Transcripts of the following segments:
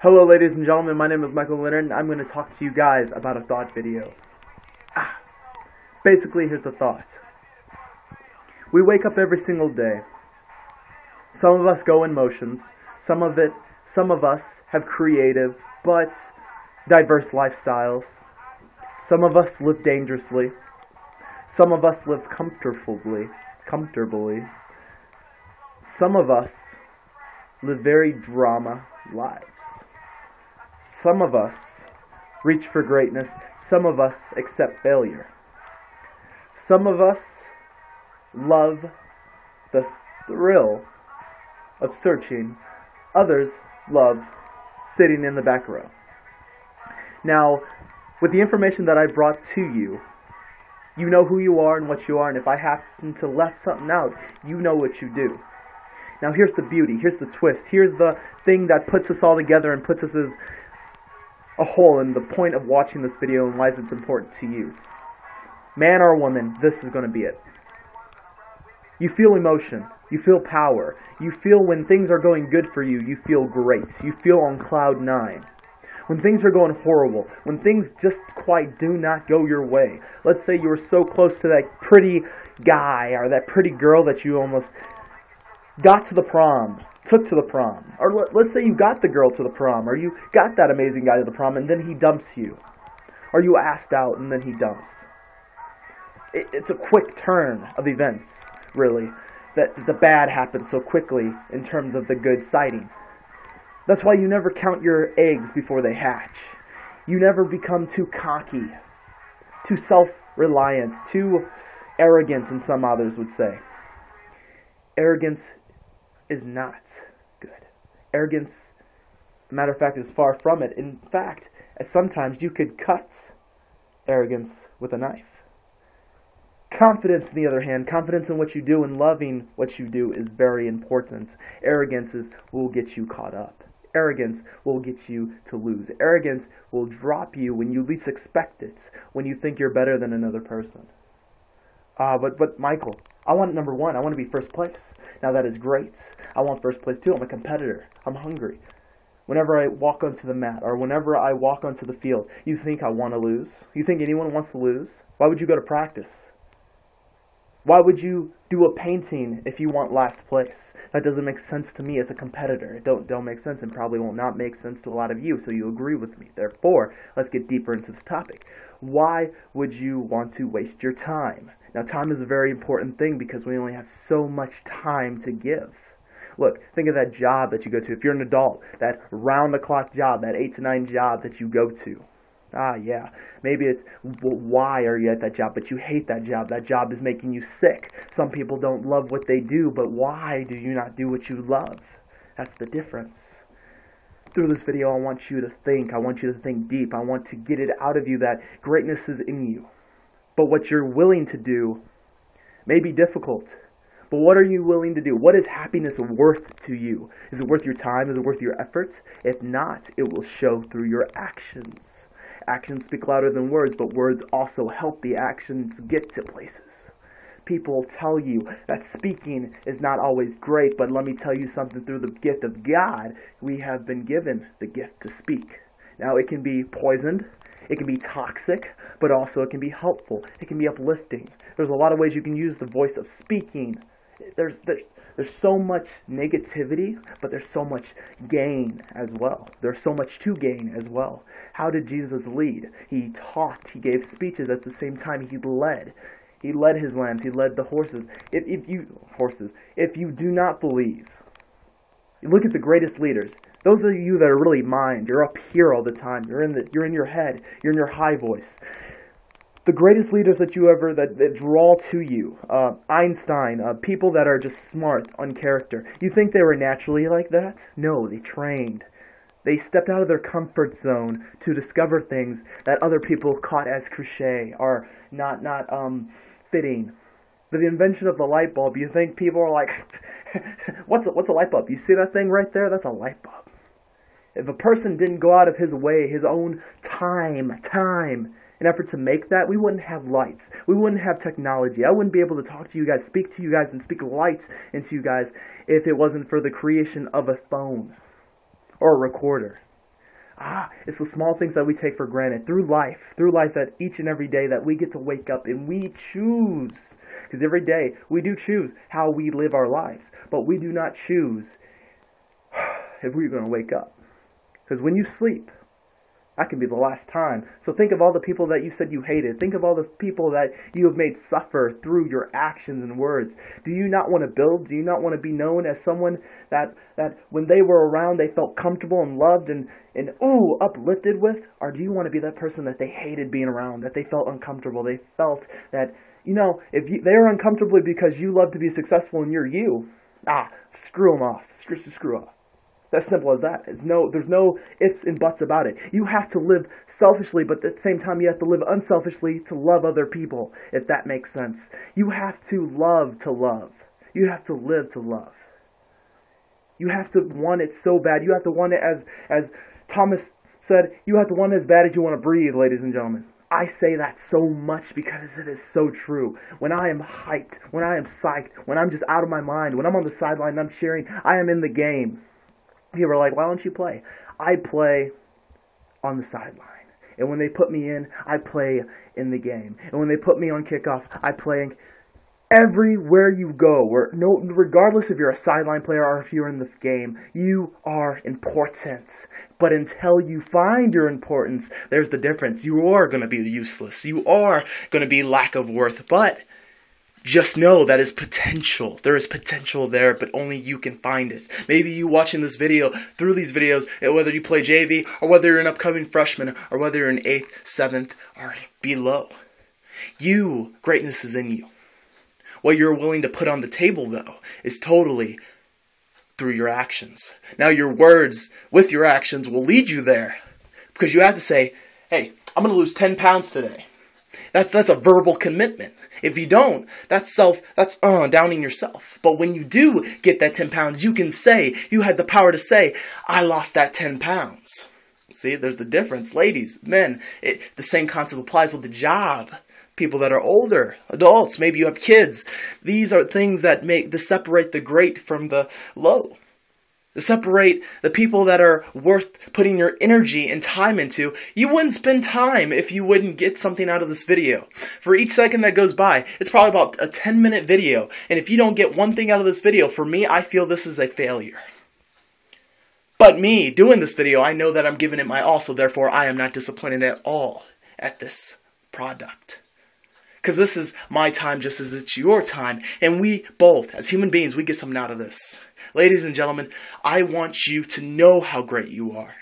Hello ladies and gentlemen, my name is Michael Leonard and I'm going to talk to you guys about a thought video. Basically, here's the thought. We wake up every single day. Some of us go in motions. Some of us have creative but diverse lifestyles. Some of us live dangerously. Some of us live comfortably. Some of us live very drama lives. Some of us reach for greatness. Some of us accept failure. Some of us love the thrill of searching. Others love sitting in the back row. Now, with the information that I brought to you, you know who you are and what you are, and if I happen to left something out, you know what you do. Now here's the beauty, here's the twist, here's the thing that puts us all together and puts us as a whole, and the point of watching this video and why it's important to you. Man or woman, this is going to be it. You feel emotion, you feel power, you feel when things are going good for you, you feel great, you feel on cloud 9. When things are going horrible, when things just quite do not go your way, let's say you were so close to that pretty guy or that pretty girl that you almost got to the prom, took to the prom, or let's say you got the girl to the prom, or you got that amazing guy to the prom and then he dumps you, or you asked out and then he dumps. It's a quick turn of events, really, that the bad happens so quickly in terms of the good sighting. That's why you never count your eggs before they hatch. You never become too cocky, too self-reliant, too arrogant, and some others would say. Arrogance is not good. Arrogance, matter of fact, is far from it. In fact, sometimes you could cut arrogance with a knife. Confidence, on the other hand, confidence in what you do and loving what you do is very important. Arrogance will get you caught up. Arrogance will get you to lose. Arrogance will drop you when you least expect it, when you think you're better than another person. But Michael, I want number one. I want to be first place. Now that is great. I want first place too. I'm a competitor. I'm hungry. Whenever I walk onto the mat or whenever I walk onto the field, you think I want to lose? You think anyone wants to lose? Why would you go to practice? Why would you do a painting if you want last place? That doesn't make sense to me as a competitor. It don't make sense and probably will not make sense to a lot of you, so you agree with me. Therefore, let's get deeper into this topic. Why would you want to waste your time? Now, time is a very important thing because we only have so much time to give. Look, think of that job that you go to. If you're an adult, that round-the-clock job, that 8 to 9 job that you go to. Yeah, maybe it's why are you at that job, but you hate that job. That job is making you sick. Some people don't love what they do, but why do you not do what you love? That's the difference. Through this video, I want you to think. I want you to think deep. I want to get it out of you that greatness is in you. But what you're willing to do may be difficult. But what are you willing to do? What is happiness worth to you? Is it worth your time? Is it worth your effort? If not, it will show through your actions. Actions speak louder than words, but words also help the actions get to places. People tell you that speaking is not always great, but let me tell you something, through the gift of God, we have been given the gift to speak. Now, it can be poisoned, it can be toxic, but also it can be helpful, it can be uplifting. There's a lot of ways you can use the voice of speaking. There's so much negativity, but there's so much gain as well. There's so much to gain as well. How did Jesus lead? He talked, he gave speeches at the same time he led. He led his lambs, he led the horses. If you do not believe, look at the greatest leaders. Those of you that are really mind, you're up here all the time. You're in your head, you're in your high voice. The greatest leaders that draw to you, Einstein, people that are just smart on character. You think they were naturally like that? No, they trained. They stepped out of their comfort zone to discover things that other people caught as cliche or not fitting. The invention of the light bulb, you think people are like, what's a light bulb? You see that thing right there? That's a light bulb. If a person didn't go out of his way, his own time, in effort to make that, we wouldn't have lights. We wouldn't have technology. I wouldn't be able to talk to you guys, speak to you guys, and speak light into you guys if it wasn't for the creation of a phone or a recorder. It's the small things that we take for granted through life that each and every day that we get to wake up and we choose. Because every day we do choose how we live our lives, but we do not choose if we're going to wake up. Because when you sleep, that can be the last time. So think of all the people that you said you hated. Think of all the people that you have made suffer through your actions and words. Do you not want to build? Do you not want to be known as someone that when they were around they felt comfortable and loved and uplifted with? Or do you want to be that person that they hated being around, that they felt uncomfortable? They felt that, they're uncomfortable because you love to be successful and you're you. Screw them off. Screw off. That's simple as that. There's no ifs and buts about it. You have to live selfishly, but at the same time, you have to live unselfishly to love other people, if that makes sense. You have to love to love. You have to live to love. You have to want it so bad. You have to want it, as Thomas said, you have to want it as bad as you want to breathe, ladies and gentlemen. I say that so much because it is so true. When I am hyped, when I am psyched, when I'm just out of my mind, when I'm on the sideline and I'm cheering, I am in the game. People are like, why don't you play? I play on the sideline. And when they put me in, I play in the game. And when they put me on kickoff, I play everywhere you go. Regardless if you're a sideline player or if you're in the game, you are important. But until you find your importance, there's the difference. You are going to be useless. You are going to be lack of worth. But just know that is potential. There is potential there, but only you can find it. Maybe you watching this video, through these videos, whether you play JV, or whether you're an upcoming freshman, or whether you're in 8th, 7th, or below. Greatness is in you. What you're willing to put on the table, though, is totally through your actions. Now, your words with your actions will lead you there. Because you have to say, hey, I'm going to lose 10 pounds today. That's a verbal commitment. If you don't, that's downing yourself. But when you do get that 10 pounds, you had the power to say, I lost that 10 pounds. See, there's the difference. Ladies, men, the same concept applies with the job. People that are older, adults, maybe you have kids. These are things that separate the great from the low. To separate the people that are worth putting your energy and time into. You wouldn't spend time if you wouldn't get something out of this video. For each second that goes by, it's probably about a 10-minute video. And if you don't get one thing out of this video, for me, I feel this is a failure. But me doing this video, I know that I'm giving it my all, so therefore I am not disappointed at all at this product. Because this is my time just as it's your time. And we both, as human beings, we get something out of this. Ladies and gentlemen, I want you to know how great you are.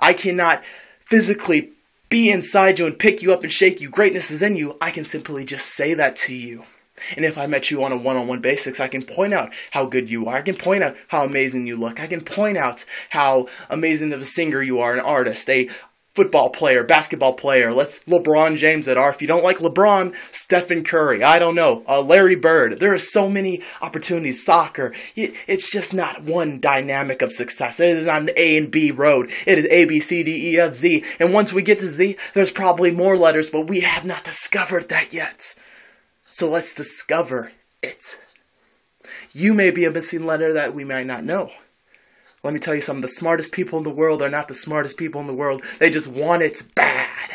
I cannot physically be inside you and pick you up and shake you. Greatness is in you. I can simply just say that to you. And if I met you on a one-on-one basis, I can point out how good you are. I can point out how amazing you look. I can point out how amazing of a singer you are, an artist, a football player, basketball player. Let's LeBron James it are. If you don't like LeBron, Stephen Curry. I don't know. Larry Bird. There are so many opportunities. Soccer. It's just not one dynamic of success. It is not an A and B road. It is A, B, C, D, E, F, Z. And once we get to Z, there's probably more letters, but we have not discovered that yet. So let's discover it. You may be a missing letter that we might not know. Let me tell you something, the smartest people in the world are not the smartest people in the world. They just want it bad.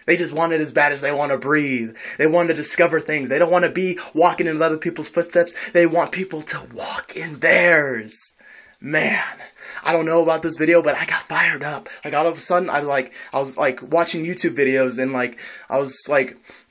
They just want it as bad as they want to breathe. They want to discover things. They don't want to be walking in other people's footsteps. They want people to walk in theirs. Man, I don't know about this video, but I got fired up. Like all of a sudden, I was watching YouTube videos and I was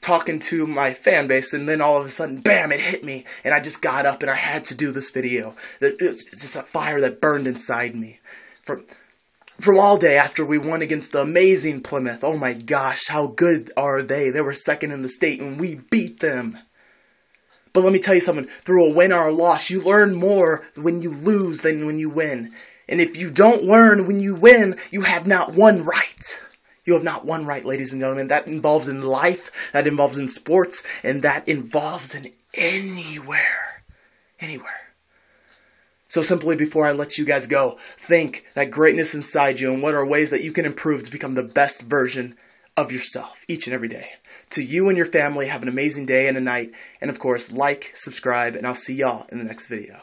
talking to my fan base, and then all of a sudden, bam, it hit me, and I just got up and I had to do this video. It's just a fire that burned inside me. From all day after we won against the amazing Plymouth. Oh my gosh, how good are they? They were second in the state and we beat them. But let me tell you something, through a win or a loss, you learn more when you lose than when you win. And if you don't learn when you win, you have not won right. You have not won right, ladies and gentlemen. That involves in life, that involves in sports, and that involves in anywhere. Anywhere. So simply before I let you guys go, think that greatness inside you and what are ways that you can improve to become the best version of yourself each and every day. To you and your family, have an amazing day and a night. And of course, like, subscribe, and I'll see y'all in the next video.